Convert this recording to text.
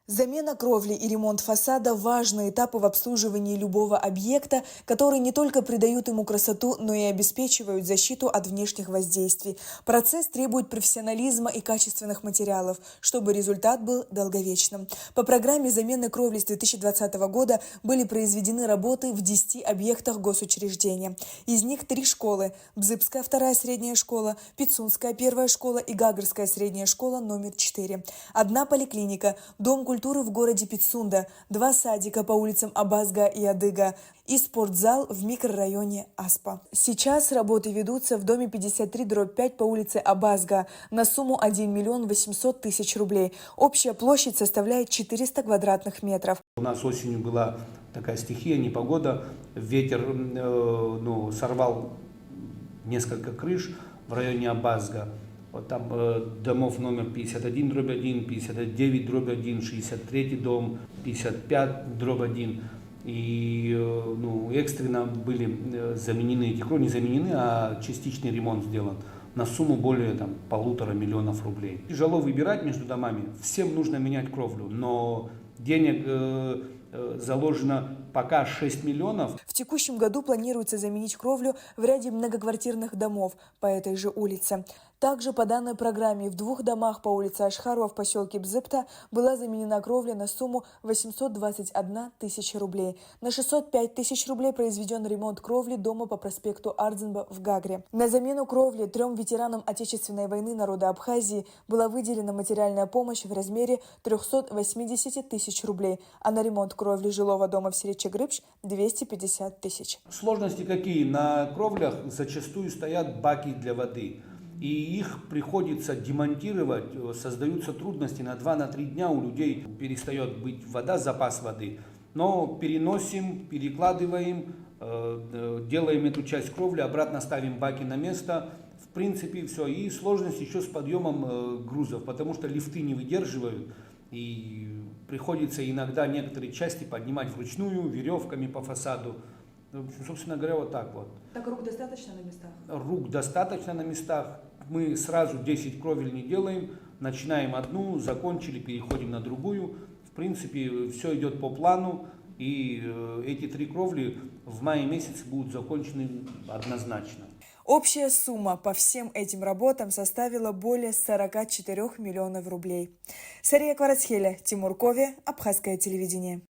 Замена кровли и ремонт фасада – важные этапы в обслуживании любого объекта, которые не только придают ему красоту, но и обеспечивают защиту от внешних воздействий. Процесс требует профессионализма и качественных материалов, чтобы результат был долговечным. По программе замены кровли с 2020 года были произведены работы в 10 объектах госучреждения. Из них 3 школы – Бзыбская вторая средняя школа, Пицунская первая школа и Гагарская средняя школа номер 4. Одна поликлиника, дом культуры в городе Пицунда, 2 садика по улицам Абазга и Адыга и спортзал в микрорайоне Аспа. Сейчас работы ведутся в доме 53/5 по улице Абазга на сумму 1 миллион 800 тысяч рублей. Общая площадь составляет 400 квадратных метров. У нас осенью была такая стихия, непогода, ветер сорвал несколько крыш в районе Абазга. Вот там домов номер 51/1, 59/1, 63 дом, 55/1. И экстренно были заменены эти кровли, не заменены, а частичный ремонт сделан на сумму более 1,5 миллиона рублей. Тяжело выбирать между домами, всем нужно менять кровлю, но денег заложено пока 6 миллионов. В текущем году планируется заменить кровлю в ряде многоквартирных домов по этой же улице. Также по данной программе в 2 домах по улице Ашхарова в поселке Бзыбта была заменена кровля на сумму 821 тысяча рублей. На 605 тысяч рублей произведен ремонт кровли дома по проспекту Ардзинба в Гагре. На замену кровли 3 ветеранам Отечественной войны народа Абхазии была выделена материальная помощь в размере 380 тысяч рублей, а на ремонт кровли жилого дома в селе Чегрыбш 250 тысяч. Сложности какие? На кровлях зачастую стоят баки для воды. И их приходится демонтировать, создаются трудности на 2-3 дня, у людей перестает быть вода, запас воды. Но переносим, перекладываем, делаем эту часть кровли, обратно ставим баки на место. В принципе, все. И сложность еще с подъемом грузов, потому что лифты не выдерживают. И приходится иногда некоторые части поднимать вручную, веревками по фасаду. Собственно говоря, вот так вот. Так рук достаточно на местах? Рук достаточно на местах. Мы сразу 10 кровель не делаем, начинаем одну, закончили, переходим на другую. В принципе, все идет по плану, и эти 3 кровли в мае месяце будут закончены однозначно. Общая сумма по всем этим работам составила более 44 миллионов рублей. Сария Кварацхеля, Тимур Кове, Абхазское телевидение.